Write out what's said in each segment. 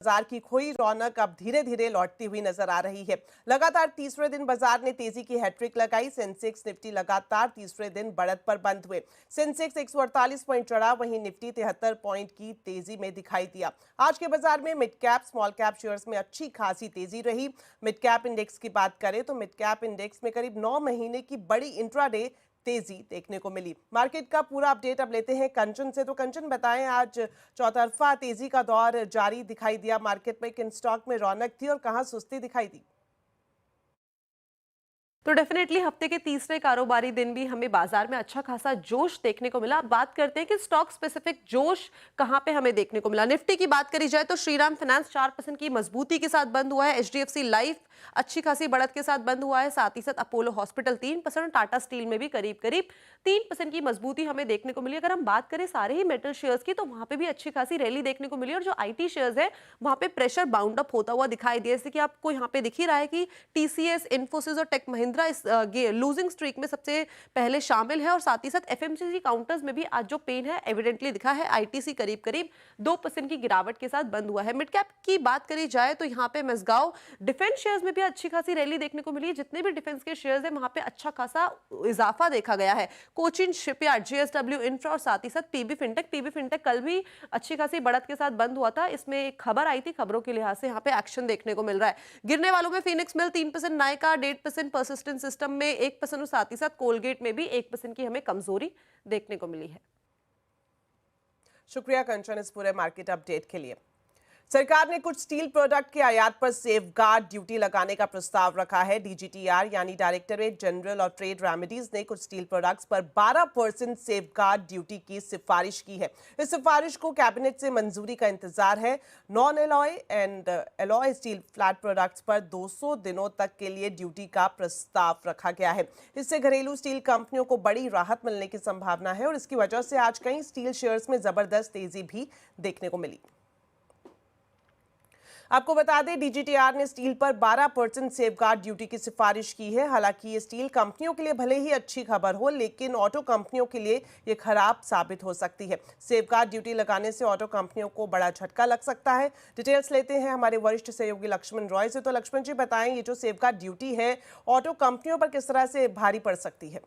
बाजार की खोई रौनक अब धीरे धीरे लौटती हुई नजर आ रही है। लगातार तीसरे दिन बाजार ने तेजी की हैट्रिक लगाई। सेंसेक्स निफ्टी लगातार तीसरे दिन बढ़त पर बंद हुए। सेंसेक्स 148 पॉइंट चढ़ा, वहीं निफ्टी 73 पॉइंट की तेजी में दिखाई दिया। आज के बाजार में mid cap small cap shares में अच्छी खासी तेजी रही। मिड कैप इंडेक्स की बात करें तो मिड कैप इंडेक्स में करीब 9 महीने की बड़ी इंट्राडे तेजी देखने को मिली। मार्केट का पूरा अपडेट अब लेते हैं कंचन से। तो कंचन, बताएं, आज चौतरफा तेजी का दौर जारी दिखाई दिया मार्केट में। किन स्टॉक में रौनक थी और कहां सुस्ती दिखाई दी? तो डेफिनेटली हफ्ते के तीसरे कारोबारी दिन भी हमें बाजार में अच्छा खासा जोश देखने को मिला। अब बात करते हैं कि स्टॉक स्पेसिफिक जोश कहां पे हमें देखने को मिला। निफ्टी की बात करी जाए तो श्रीराम फाइनेंस 4% की मजबूती के साथ बंद हुआ है। एचडीएफसी लाइफ अच्छी खासी बढ़त के साथ बंद हुआ है। साथ ही साथ अपोलो हॉस्पिटल 3%, टाटा स्टील में भी करीब करीब 3% की मजबूती हमें देखने को मिली। अगर हम बात करें सारे ही मेटल शेयर्स की तो वहां पे भी अच्छी खासी रैली देखने को मिली। और जो आईटी शेयर्स है वहां पे प्रेशर बाउंड अप होता हुआ दिखाई दिया। जैसे कि आपको यहाँ पे दिख ही रहा है कि टीसीएस, इन्फोसिस और टेक महिंद्रा इस लूजिंग स्ट्रीक में सबसे पहले शामिल है। और साथ ही साथ एफएमसीजी काउंटर्स में भी आज जो पेन है एविडेंटली दिखा है। आईटीसी करीब करीब 2% की गिरावट के साथ बंद हुआ है। मिड कैप की बात करी जाए तो यहाँ पे मसगांव डिफेंस शेयर्स में भी अच्छी खासी रैली देखने को मिली है। जितने भी डिफेंस के शेयर्स है वहां पे अच्छा खासा इजाफा देखा गया है। कोचिन शिपयार्ड, जेएसडब्ल्यू इंफ्रा और साथ ही साथ पीबी फिनटेक कल भी अच्छी खासी बढ़त के साथ बंद हुआ था। इसमें एक खबर आई थी, खबरों के लिहाज से यहाँ पे एक्शन देखने को मिल रहा है। गिरने वालों में फिनिक्स मिल 3%, नायका 1.5%, परसिस्टेंट सिस्टम में 1% और साथ ही साथ कोलगेट में भी 1% की हमें कमजोरी देखने को मिली है। शुक्रिया कंचन इस पूरे मार्केट अपडेट के लिए। सरकार ने कुछ स्टील प्रोडक्ट के आयात पर सेफगार्ड ड्यूटी लगाने का प्रस्ताव रखा है। डीजीटीआर यानी directorate general of trade remedies ने कुछ स्टील प्रोडक्ट्स पर 12% सेफगार्ड ड्यूटी की सिफारिश की है। इस सिफारिश को कैबिनेट से मंजूरी का इंतजार है। Non alloy and alloy steel flat products पर 200 दिनों तक के लिए ड्यूटी का प्रस्ताव रखा गया है। इससे घरेलू स्टील कंपनियों को बड़ी राहत मिलने की संभावना है और इसकी वजह से आज कई स्टील शेयर्स में जबरदस्त तेजी भी देखने को मिली। आपको बता दें, डीजीटीआर ने स्टील पर 12% सेफगार्ड ड्यूटी की सिफारिश की है। हालांकि ये स्टील कंपनियों के लिए भले ही अच्छी खबर हो, लेकिन ऑटो कंपनियों के लिए ये खराब साबित हो सकती है। सेफगार्ड ड्यूटी लगाने से ऑटो कंपनियों को बड़ा झटका लग सकता है। डिटेल्स लेते हैं हमारे वरिष्ठ सहयोगी लक्ष्मण रॉय से। तो लक्ष्मण जी, बताएं, ये जो सेफगार्ड ड्यूटी है ऑटो कंपनियों पर किस तरह से भारी पड़ सकती है?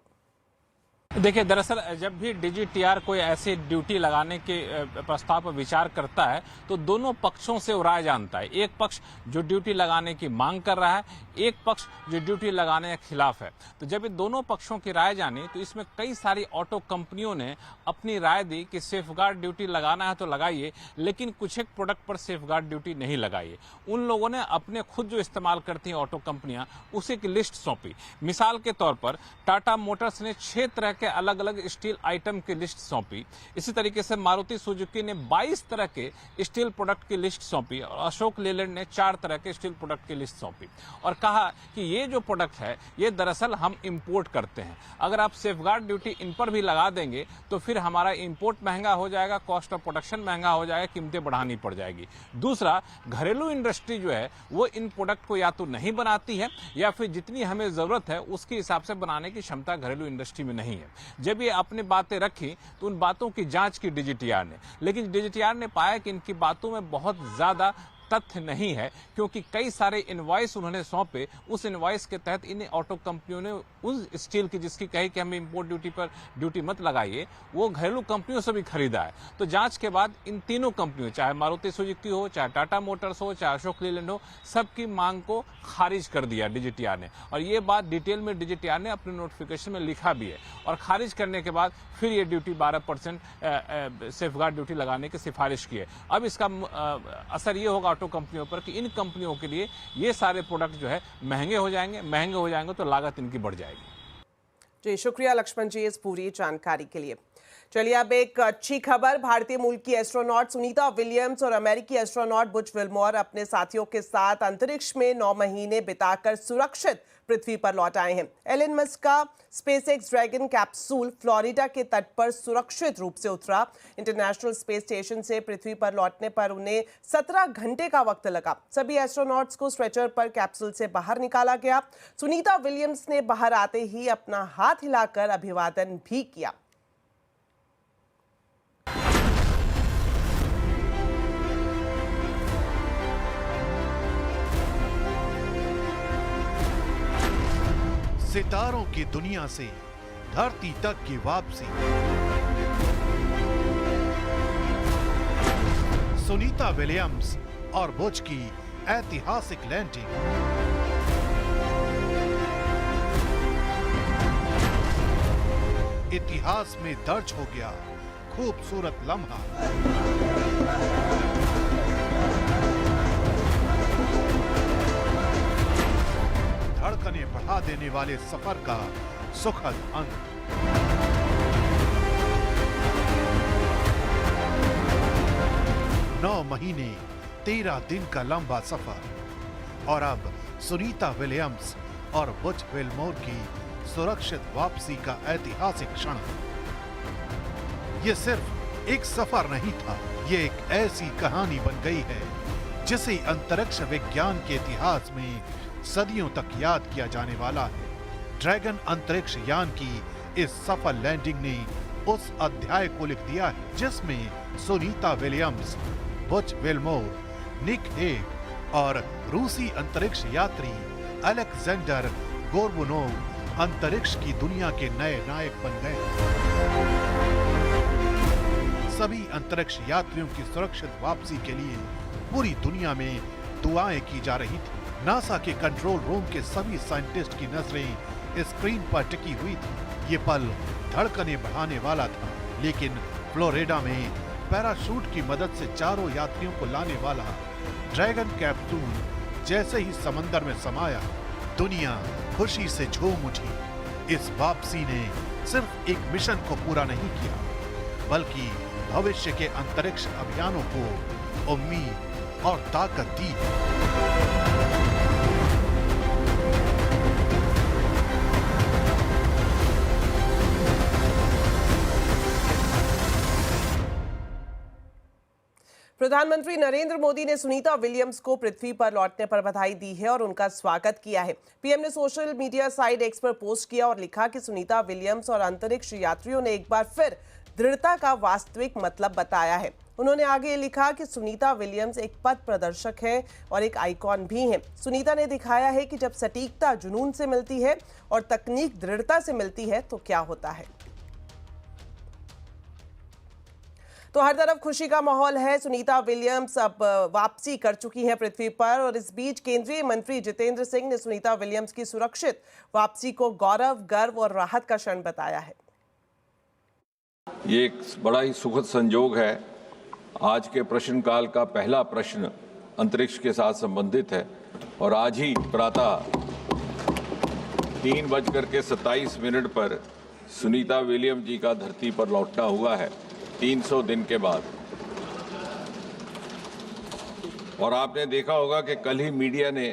देखिए, दरअसल जब भी डीजीटीआर कोई ऐसी ड्यूटी लगाने के प्रस्ताव पर विचार करता है तो दोनों पक्षों से वो राय जानता है। एक पक्ष जो ड्यूटी लगाने की मांग कर रहा है, एक पक्ष जो ड्यूटी लगाने के खिलाफ है। तो जब ये दोनों पक्षों की राय जानी तो इसमें कई सारी ऑटो कंपनियों ने अपनी राय दी कि सेफगार्ड ड्यूटी लगाना है तो लगाइए, लेकिन कुछ एक प्रोडक्ट पर सेफगार्ड ड्यूटी नहीं लगाइए। उन लोगों ने अपने खुद जो इस्तेमाल करती हैं ऑटो कंपनियां, उसी की लिस्ट सौंपी। मिसाल के तौर पर टाटा मोटर्स ने 6 तरह के अलग अलग स्टील आइटम की लिस्ट सौंपी। इसी तरीके से मारुति सुजुकी ने 22 तरह के स्टील प्रोडक्ट की लिस्ट सौंपी और अशोक लेलैंड ने 4 तरह के स्टील प्रोडक्ट की लिस्ट सौंपी और कहा कि ये जो प्रोडक्ट है ये दरअसल हम इंपोर्ट करते हैं। अगर आप सेफगार्ड ड्यूटी इन पर भी लगा देंगे तो फिर हमारा इंपोर्ट महंगा हो जाएगा, कॉस्ट ऑफ प्रोडक्शन महंगा हो जाएगा, कीमतें बढ़ानी पड़ जाएगी। दूसरा, घरेलू इंडस्ट्री जो है वो इन प्रोडक्ट को या तो नहीं बनाती है या फिर जितनी हमें जरूरत है उसके हिसाब से बनाने की क्षमता घरेलू इंडस्ट्री में नहीं है। जब ये अपनी बातें रखी तो उन बातों की जांच की डीजीटीआर ने, लेकिन डीजीटीआर ने पाया कि इनकी बातों में बहुत ज्यादा तथ्य नहीं है, क्योंकि कई सारे इनवॉइस उन्होंने सौंपे। उस इनवॉइस के तहत इन ऑटो कंपनियों ने उस स्टील की जिसकी कही कि हमें इंपोर्ट ड्यूटी पर ड्यूटी मत लगाइए, वो घरेलू कंपनियों से भी खरीदा है। तो जांच के बाद इन तीनों कंपनियों, चाहे मारुति सुजुकी हो, चाहे टाटा मोटर्स हो, चाहे अशोक लेलैंड हो, सबकी मांग को खारिज कर दिया डीजीटीआर ने। और ये बात डिटेल में डीजीटीआर ने अपने नोटिफिकेशन में लिखा भी है। और खारिज करने के बाद फिर ये ड्यूटी 12% सेफगार्ड ड्यूटी लगाने की सिफारिश की है। अब इसका असर ये होगा ऑटो कंपनियों पर कि इन कंपनियों के लिए ये सारे प्रोडक्ट जो है महंगे हो जाएंगे तो लागत इनकी बढ़ जाएगी। जी, शुक्रिया लक्ष्मण जी इस पूरी जानकारी के लिए। चलिए अब एक अच्छी खबर। भारतीय मूल की एस्ट्रोनॉट सुनीता विलियम्स और अमेरिकी एस्ट्रोनॉट बुच विल्मोर अपने साथियों के साथ अंतरिक्ष में 9 महीने बिताकर सुरक्षित पृथ्वी पर लौट आए हैं। एलन मस्क का स्पेसएक्स ड्रैगन कैप्सूल फ्लोरिडा के तट पर सुरक्षित रूप से उतरा। इंटरनेशनल स्पेस स्टेशन से पृथ्वी पर लौटने पर उन्हें 17 घंटे का वक्त लगा। सभी एस्ट्रोनॉट्स को स्ट्रेचर पर कैप्सूल से बाहर निकाला गया। सुनीता विलियम्स ने बाहर आते ही अपना हाथ हिलाकर अभिवादन भी किया। सितारों की दुनिया से धरती तक की वापसी। सुनीता विलियम्स और बुच की ऐतिहासिक लैंडिंग। इतिहास में दर्ज हो गया खूबसूरत लम्हा। धड़कनें बढ़ा देने वाले सफर का सुखद अंत। 9 महीने 13 दिन का लंबा सफर और अब सुनीता विलियम्स और बुच विलमोर की सुरक्षित वापसी का ऐतिहासिक क्षण। ये सिर्फ एक सफर नहीं था, ये एक ऐसी कहानी बन गई है जिसे अंतरिक्ष विज्ञान के इतिहास में सदियों तक याद किया जाने वाला है। ड्रैगन अंतरिक्ष यान की इस सफल लैंडिंग ने उस अध्याय को लिख दिया है जिसमें Sunita Williams, Butch Wilmore, Nick Hague और रूसी अंतरिक्ष यात्री अलेक्जेंडर गोर्बुनोव अंतरिक्ष की दुनिया के नए नायक बन गए। सभी अंतरिक्ष यात्रियों की सुरक्षित वापसी के लिए पूरी दुनिया में दुआएं की जा रही थी। नासा के कंट्रोल रूम के सभी साइंटिस्ट की नजरें स्क्रीन पर टिकी हुई थी। ये पल धड़कनें बढ़ाने वाला था, लेकिन फ्लोरिडा में पैराशूट की मदद से चारों यात्रियों को लाने वाला ड्रैगन कैप्सूल जैसे ही समंदर में समाया, दुनिया खुशी से झूम उठी। इस वापसी ने सिर्फ एक मिशन को पूरा नहीं किया, बल्कि भविष्य के अंतरिक्ष अभियानों को उम्मीद और ताकत दी। प्रधानमंत्री नरेंद्र मोदी ने सुनीता विलियम्स को पृथ्वी पर लौटने पर बधाई दी है और उनका स्वागत किया है। पीएम ने सोशल मीडिया साइट एक्स पर पोस्ट किया और लिखा कि सुनीता विलियम्स और अंतरिक्ष यात्रियों ने एक बार फिर दृढ़ता का वास्तविक मतलब बताया है। उन्होंने आगे लिखा कि सुनीता विलियम्स एक पथ प्रदर्शक है और एक आइकॉन भी हैं। सुनीता ने दिखाया है कि जब सटीकता जुनून से मिलती है और तकनीक दृढ़ता से मिलती है तो क्या होता है। तो हर तरफ खुशी का माहौल है। सुनीता विलियम्स अब वापसी कर चुकी हैं पृथ्वी पर और इस बीच केंद्रीय मंत्री जितेंद्र सिंह ने सुनीता विलियम्स की सुरक्षित वापसी को गौरव, गर्व और राहत का क्षण बताया है। ये एक बड़ा ही सुखद संयोग है। आज के प्रश्नकाल का पहला प्रश्न अंतरिक्ष के साथ संबंधित है और आज ही प्रातः 3:27 पर सुनीता विलियम्स जी का धरती पर लौटना हुआ है 300 दिन के बाद। और आपने देखा होगा कि कल ही मीडिया ने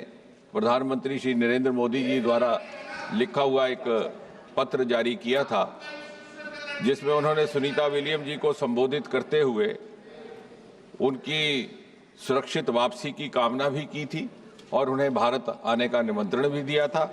प्रधानमंत्री श्री नरेंद्र मोदी जी द्वारा लिखा हुआ एक पत्र जारी किया था, जिसमें उन्होंने सुनीता विलियम्स जी को संबोधित करते हुए उनकी सुरक्षित वापसी की कामना भी की थी और उन्हें भारत आने का निमंत्रण भी दिया था।